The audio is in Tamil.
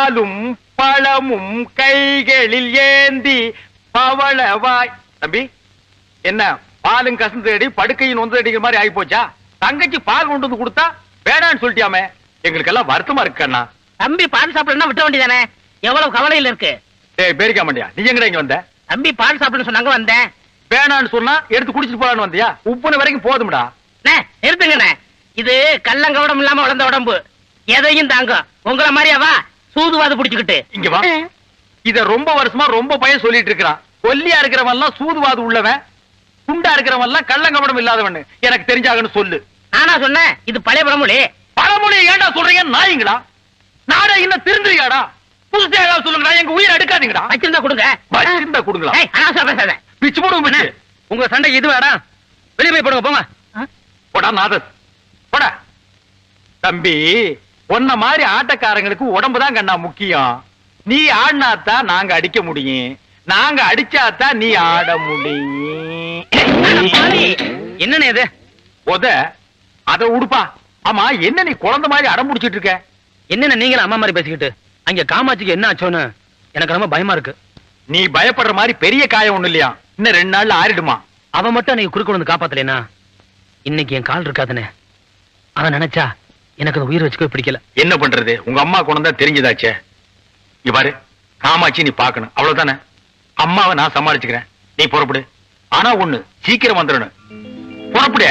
பாலும் பழமும் கைகளில் ஏந்தி பவளவாய். தம்பி, என்ன பாலும் கசந்து அடி படுக்கையின் ஒன்று அடிக்கிற மாதிரி ஆகி போச்சா? தங்கச்சி பால் கொண்டு வந்து கொடுத்தா வேடான்னு சொல்லிட்டியாமே, எங்களுக்கு எல்லாம் வருத்தமா இருக்கு அண்ணா. தம்பி பால் சாப்பிடணும் விட்ட வேண்டியதானே, எவ்வளவு கவலையில இருக்கு. பேரிக்க மாட்டியா? நீ எங்கடா இங்க வந்த? தம்பி பால் சாப்பிடணும்னு சொன்னாங்க வந்தேன். வேணான்னு சொன்னா எடுத்து குடிச்சிட்டு போலான்னு வந்தியா? உப்புன வரைக்கும் போதும்டா. நிறுத்துங்கண்ணே, இது கள்ளங்கவடம் இல்லாம வளர்ந்த உடம்பு, எதையும் தாங்கும். உங்களை மாதிரியாவா சூதுவாது புடிச்சுக்கிட்டு இங்க வா. இத ரொம்ப வருஷமா ரொம்ப பையன் சொல்லிட்டு இருக்கிறான். கொல்லியா இருக்கிறவன் எல்லாம் சூதுவாது உள்ளவன், குண்டா இருக்கிறவன் எல்லாம் கள்ளங்கவடம் இல்லாதவன். எனக்கு தெரிஞ்சாகன்னு சொல்லு. நானா சொன்னேன்? இது பழைய பழமொழி. பழமொழி ஏண்டா சொல்றீங்க நாயீங்களா? நாடா இன்னும் திருந்துறியாடா? புதுசா ஏதாவது சொல்லுங்கடா, எங்க உயிரை எடுக்காதீங்கடா. வச்சிருந்தா கொடுங்க. வச்சிருந்தா கொடுங்களா? அனாவசியம் பேசாத. பிச்சு போடுங்க. உங்க சண்டை இது வேடா, வெளியே போய் போடுங்க போங்க. போடா நாதஸ் போடா. தம்பி, உன்ன மாதிரி ஆட்டக்காரங்களுக்கு உடம்புதான் கண்ணா முக்கியம். நீ ஆடினாத்தான் நாங்க அடிக்க முடியும், நாங்க அடிச்சாத்தான் நீ ஆட முடியும். என்னன்னு இது உத அத உடுப்பா. ஆமா, என்ன நீ குழந்தை மாதிரி அடம் முடிச்சிட்டு இருக்க? என்னென்ன நீங்களும் அம்மா மாதிரி பேசிக்கிட்டு? அங்க காமாட்சிக்கு என்ன ஆச்சோன்னு எனக்கு ரொம்ப பயமா இருக்கு. நீ பயப்படுற மாதிரி பெரிய காயம் ஒண்ணு இல்லையா? இன்னும் 2 நாள்ல ஆறிடுமா. அவன் மட்டும் அன்னைக்கு குறுக்க வந்து காப்பாத்தலைனா இன்னைக்கு என் கால் இருக்காதுன்னு அவன் நினைச்சா எனக்கு அந்த உயிர் வச்சுக்கவே பிடிக்கல. என்ன பண்றது, உங்க அம்மா குழந்தை தெரிஞ்சதாச்சே. இங்க பாரு, காமாட்சி நீ பாக்கணும், அவ்வளவுதானே. அம்மாவை நான் சமாளிச்சுக்கிறேன், நீ புறப்படு. ஆனா ஒண்ணு, சீக்கிரம் வந்துடணும். புறப்படு.